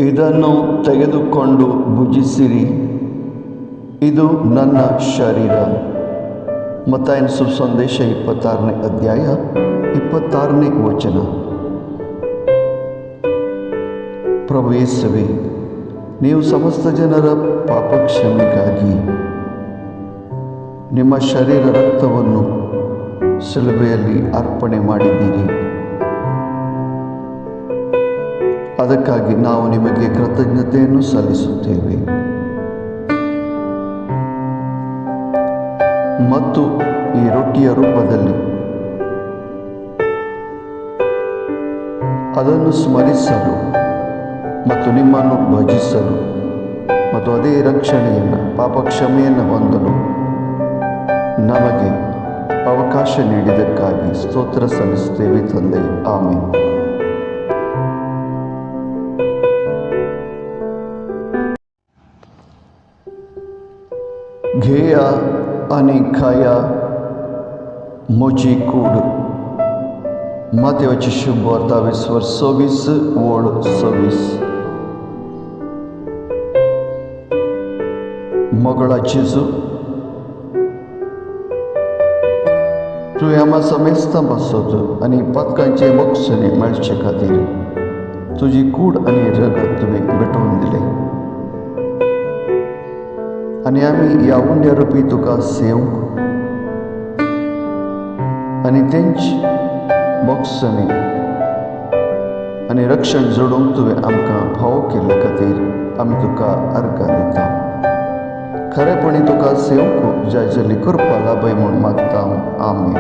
ಇದನ್ನು ತೆಗೆದುಕೊಂಡು ಭುಜಿಸಿರಿ, ಇದು ನನ್ನ ಶರೀರ. ಮತ್ತಾಯನ ಸುಸಂದೇಶ 26ನೇ ಅಧ್ಯಾಯ 26ನೇ ವಚನ. ಪ್ರಭು ಯೇಸುವೇ, ನೀವು ಸಮಸ್ತ ಜನರ ಪಾಪ ಕ್ಷಮೆಗಾಗಿ ನಿಮ್ಮ ಶರೀರ ರಕ್ತವನ್ನು ಶಿಲುಬೆಯಲ್ಲಿ ಅರ್ಪಣೆ ಮಾಡಿದ್ದೀರಿ. ಅದಕ್ಕಾಗಿ ನಾವು ನಿಮಗೆ ಕೃತಜ್ಞತೆಯನ್ನು ಸಲ್ಲಿಸುತ್ತೇವೆ ಮತ್ತು ಈ ರೊಟ್ಟಿಯ ರೂಪದಲ್ಲಿ ಅದನ್ನು ಸ್ಮರಿಸಲು ಮತ್ತು ನಿಮ್ಮನ್ನು ಭಜಿಸಲು ಮತ್ತು ಅದೇ ರಕ್ಷಣೆಯನ್ನು, ಪಾಪ ಕ್ಷಮೆಯನ್ನು ಹೊಂದಲು ನಮಗೆ ಅವಕಾಶ ನೀಡಿದ್ದಕ್ಕಾಗಿ ಸ್ತೋತ್ರ ಸಲ್ಲಿಸುತ್ತೇವೆ ತಂದೆ. ಆಮೆನ್. घेया आणि खाया मोची कूड. मातेवाची शुभ वार्ता 20:26-26. मगळा जेजू, तू आम्हा समेस्तां बसत आणि पदकांचे मोक्षणे मेळचे खातीर तुजी कूड आणि रगत तुवें भेटोवन दिले आणि आम्ही या उंड्या रुपी तुका सेवंक आणि तेंची मोक्षणे आणि रक्षण जोडूंक तुवें आमकां फावो केल्ले खातीर आमी तुका अर्घा दिता. खरेपणी तुका सेवंक जायजली करपा लाभय म्हूण मागता. आमेन.